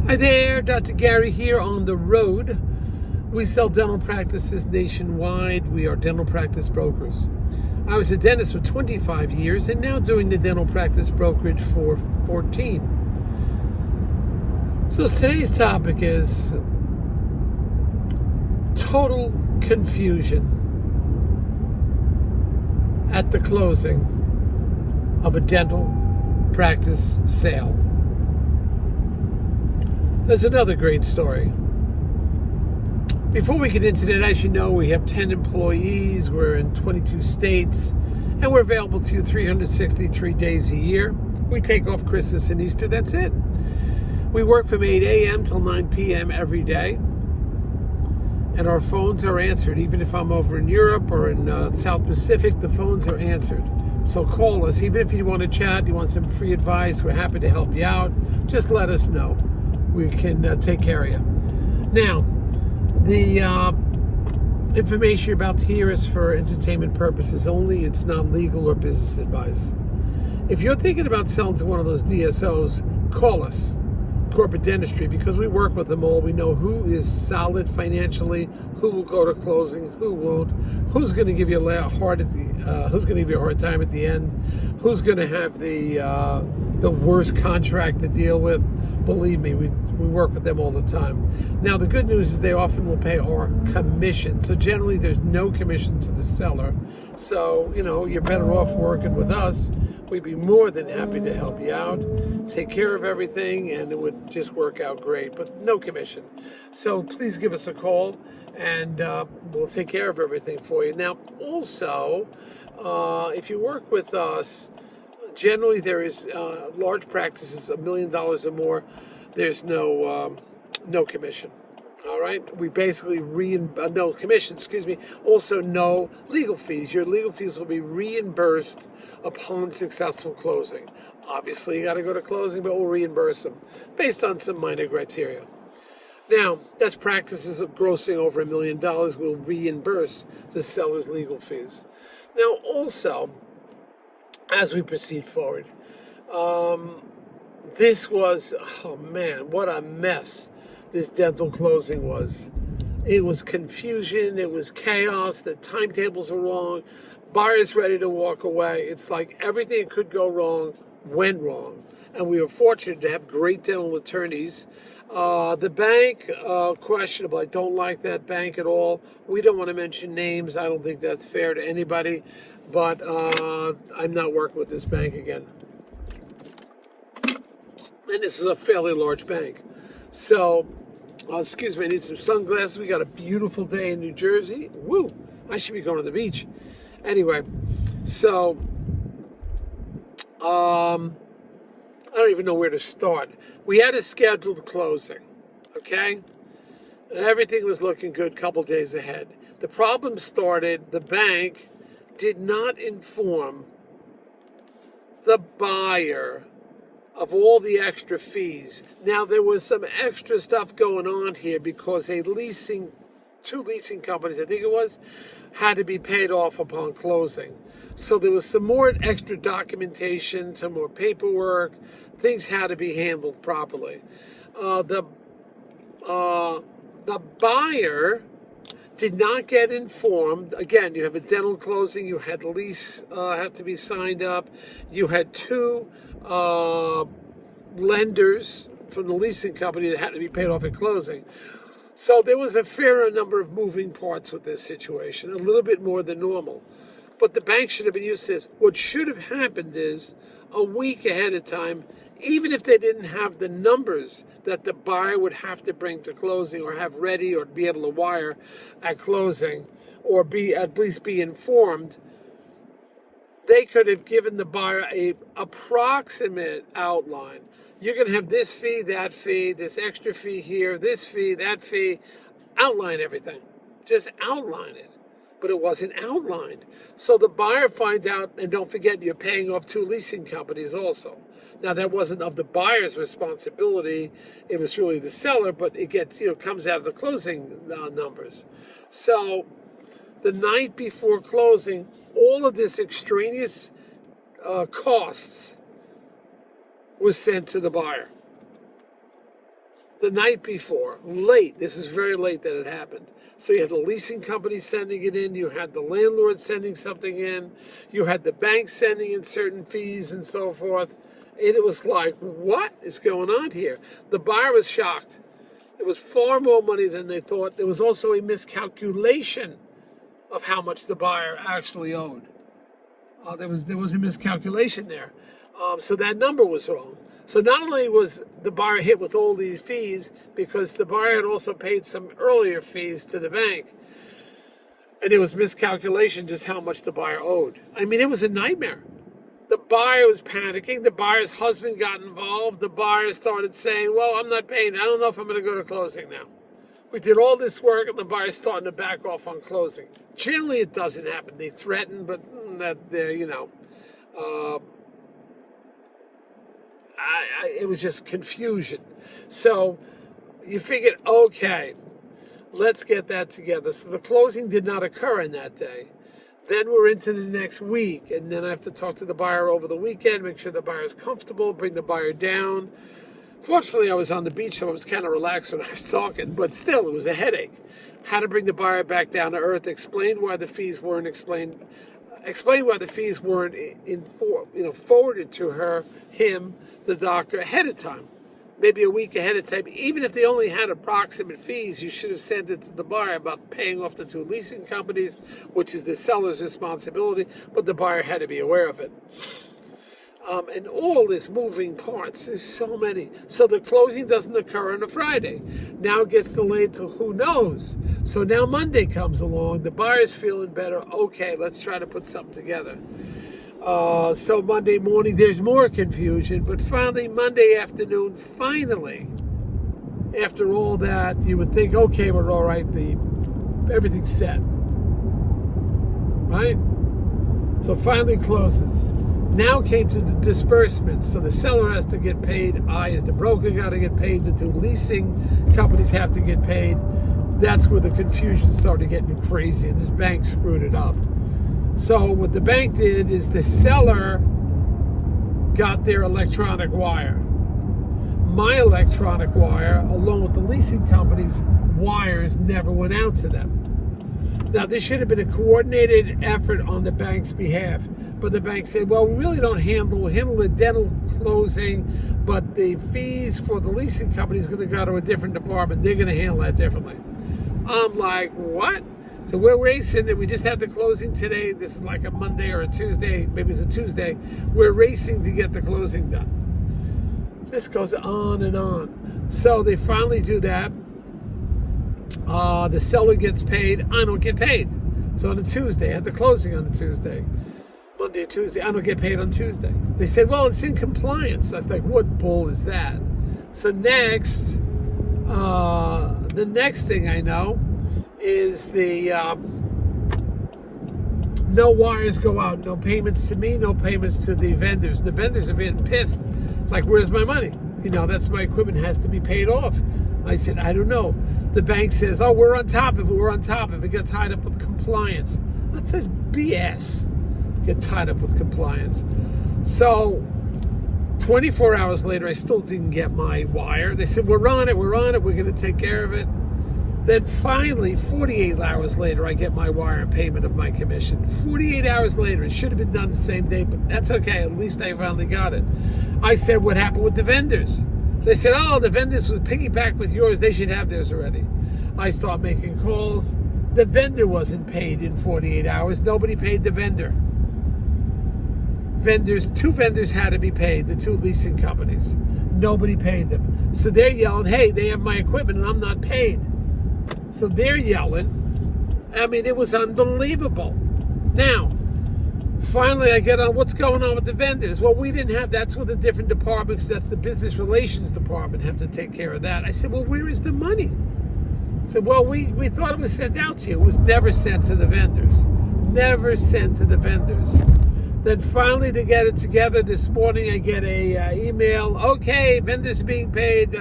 Hi there, Dr. Gary here on the road. We sell dental practices nationwide. We are dental practice brokers. I was a dentist for 25 years and now doing the dental practice brokerage for 14. So today's topic is total confusion at the closing of a dental practice sale. There's another great story. Before we get into that, as you know, we have 10 employees. We're in 22 states, and we're available to you 363 days a year. We take off Christmas and Easter. That's it. We work from 8 a.m. till 9 p.m. every day, and our phones are answered. Even if I'm over in Europe or in South Pacific, the phones are answered. So call us. Even if you want to chat, you want some free advice, we're happy to help you out. Just let us know. We can take care of you. Now, the information you're about to hear is for entertainment purposes only. It's not legal or business advice. If you're thinking about selling to one of those DSOs, call us, Corporate Dentistry, because we work with them all. We know who is solid financially, who will go to closing, who won't, who's going to give you a hard time at the end, who's going to have the worst contract to deal with. Believe me, we work with them all the time. Now, the good news is they often will pay our commission. So generally, there's no commission to the seller. So, you're better off working with us. We'd be more than happy to help you out, take care of everything, and it would just work out great, but no commission. So please give us a call, and we'll take care of everything for you. Now, also, if you work with us, generally there is large practices, $1 million or more. There's no commission. All right. We basically no commission. Also, no legal fees. Your legal fees will be reimbursed upon successful closing. Obviously, you got to go to closing, but we'll reimburse them based on some minor criteria. Now, that's practices of grossing over $1 million. We'll reimburse the seller's legal fees. Now, also, as we proceed forward, this was, oh man, what a mess this dental closing was. It was confusion, it was chaos, the timetables were wrong, buyers ready to walk away. It's like everything that could go wrong went wrong. And we were fortunate to have great dental attorneys. The bank, questionable. I don't like that bank at all. We don't want to mention names. I don't think that's fair to anybody. But I'm not working with this bank again. And this is a fairly large bank. So, excuse me, I need some sunglasses. We got a beautiful day in New Jersey. Woo! I should be going to the beach. Anyway, so I don't even know where to start. We had a scheduled closing, okay? And everything was looking good a couple days ahead. The problem started, the bank did not inform the buyer of all the extra fees. Now, there was some extra stuff going on here because two leasing companies, I think it was, had to be paid off upon closing. So there was some more extra documentation, some more paperwork. Things had to be handled properly. The buyer did not get informed. Again, you have a dental closing. You had lease have to be signed up. You had two lenders from the leasing company that had to be paid off at closing. So there was a fair number of moving parts with this situation, a little bit more than normal. But the bank should have been used to this. What should have happened is a week ahead of time, even if they didn't have the numbers that the buyer would have to bring to closing or have ready or be able to wire at closing or at least be informed, they could have given the buyer a approximate outline. You're going to have this fee, this extra fee here, this fee, that fee. Outline everything. Just outline it. But it wasn't outlined. So the buyer finds out, and don't forget, you're paying off two leasing companies also. Now, that wasn't of the buyer's responsibility. It was really the seller, but it gets, comes out of the closing numbers. So the night before closing, all of this extraneous costs was sent to the buyer. the night before, late. This is very late that it happened. So you had the leasing company sending it in, you had the landlord sending something in, you had the bank sending in certain fees and so forth. And it was like, what is going on here? The buyer was shocked. It was far more money than they thought. There was also a miscalculation of how much the buyer actually owed. There was a miscalculation there. So that number was wrong. So not only was the buyer hit with all these fees, because the buyer had also paid some earlier fees to the bank, and it was miscalculation just how much the buyer owed. I mean, it was a nightmare. The buyer was panicking. The buyer's husband got involved. The buyer started saying, well, I'm not paying. I don't know if I'm going to go to closing now. We did all this work, and the buyer's starting to back off on closing. Generally, it doesn't happen. They threaten, but it was just confusion. So you figured, okay, let's get that together. So the closing did not occur in that day. Then we're into the next week, and then I have to talk to the buyer over the weekend, make sure the buyer's comfortable, bring the buyer down. Fortunately, I was on the beach, so I was kind of relaxed when I was talking, but still, it was a headache. How to bring the buyer back down to earth, explain why the fees weren't forwarded to him, the doctor, ahead of time. Maybe a week ahead of time. Even if they only had approximate fees, you should have sent it to the buyer about paying off the two leasing companies, which is the seller's responsibility, but the buyer had to be aware of it. And all this moving parts, there's so many. So the closing doesn't occur on a Friday. Now it gets delayed to who knows. So now Monday comes along, the buyer's feeling better. Okay, let's try to put something together. So Monday morning, there's more confusion, but finally Monday afternoon, after all that, you would think, okay, we're all right, everything's set, right? So finally closes. Now came to the disbursement, so the seller has to get paid, I as the broker got to get paid, the two leasing companies have to get paid. That's where the confusion started getting crazy, and this bank screwed it up. So what the bank did is the seller got their electronic wire. My electronic wire, along with the leasing company's wires, never went out to them. Now, this should have been a coordinated effort on the bank's behalf. But the bank said, well, we really don't we'll handle the dental closing, but the fees for the leasing company is going to go to a different department. They're going to handle that differently. I'm like, what? So we're racing, and we just had the closing today. This is like a Monday or a Tuesday. Maybe it's a Tuesday. We're racing to get the closing done. This goes on and on. So they finally do that. The seller gets paid. I don't get paid. So on a Tuesday, I had the closing on a Tuesday. Monday or Tuesday, I don't get paid on Tuesday. They said, well, it's in compliance. I was like, what bull is that? So next, the next thing I know is no wires go out, no payments to me, no payments to the vendors. The vendors are being pissed. Like, where's my money? That's my equipment has to be paid off. I said, I don't know. The bank says, oh, we're on top of it. It got tied up with compliance. That says BS. Get tied up with compliance. So 24 hours later, I still didn't get my wire. They said, we're on it, we're going to take care of it. Then finally, 48 hours later, I get my wire and payment of my commission. 48 hours later, it should have been done the same day, but that's okay. At least I finally got it. I said, what happened with the vendors? They said, oh, the vendors was piggyback with yours. They should have theirs already. I start making calls. The vendor wasn't paid in 48 hours. Nobody paid the vendor. Two vendors had to be paid, the two leasing companies. Nobody paid them. So they're yelling, hey, they have my equipment and I'm not paid. So they're yelling. I mean, it was unbelievable. Now, finally I get on, what's going on with the vendors? Well, we didn't have, that's with a different department, because that's the business relations department, have to take care of that. I said, well, where is the money? I said, well, we thought it was sent out to you. It was never sent to the vendors. Never sent to the vendors. Then finally, to get it together this morning, I get a email. Okay, vendors being paid,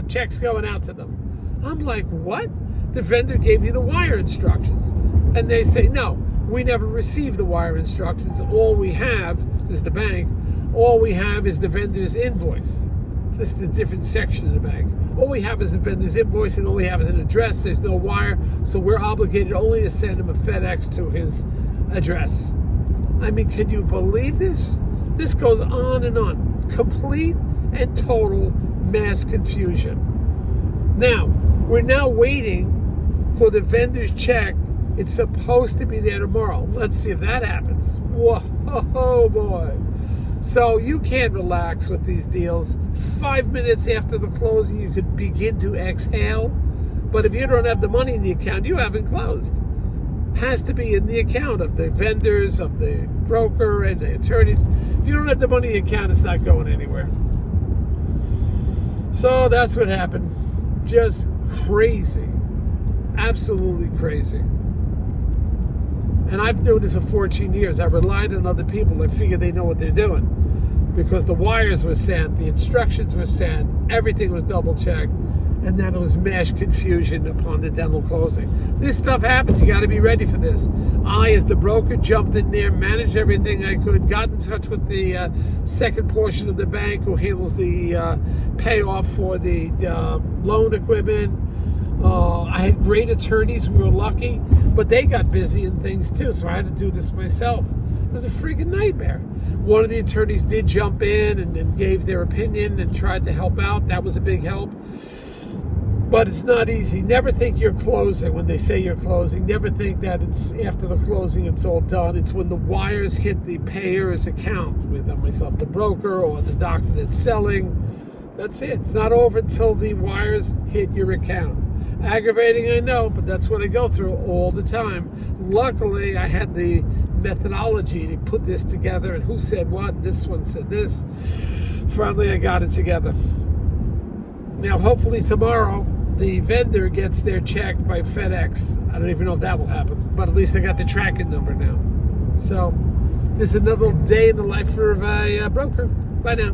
checks going out to them. I'm like, what? The vendor gave you the wire instructions. And they say, no, we never received the wire instructions. All we have is the bank. All we have is the vendor's invoice. This is the different section of the bank. All we have is a vendor's invoice, and all we have is an address. There's no wire, so we're obligated only to send him a FedEx to his address. I mean, can you believe this? This goes on and on. Complete and total mass confusion. Now, we're now waiting for the vendor's check. It's supposed to be there tomorrow. Let's see if that happens. Whoa, oh boy. So you can't relax with these deals. 5 minutes after the closing, you could begin to exhale. But if you don't have the money in the account, you haven't closed. Has to be in the account of the vendors, of the broker, and the attorneys. If you don't have the money in the account, it's not going anywhere. So that's what happened. Just crazy. Absolutely crazy. And I've known this for 14 years. I relied on other people. I figured they know what they're doing. Because the wires were sent, the instructions were sent, everything was double-checked, and then it was mass confusion upon the dental closing. This stuff happens. You got to be ready for this. I, as the broker, jumped in there, managed everything I could, got in touch with the second portion of the bank who handles the payoff for the loan equipment. I had great attorneys. We were lucky, but they got busy and things too, so I had to do this myself. It was a freaking nightmare. One of the attorneys did jump in and gave their opinion and tried to help out. That was a big help. But it's not easy. Never think you're closing when they say you're closing. Never think that it's after the closing it's all done. It's when the wires hit the payer's account, with myself, the broker, or the doctor that's selling. That's it. It's not over until the wires hit your account. Aggravating, I know, but that's what I go through all the time. Luckily, I had the methodology to put this together, and who said what. This one said this. Finally, I got it together. Now, hopefully tomorrow, the vendor gets their check by FedEx. I don't even know if that will happen, but at least I got the tracking number now. So, this is another day in the life of a broker. Bye now.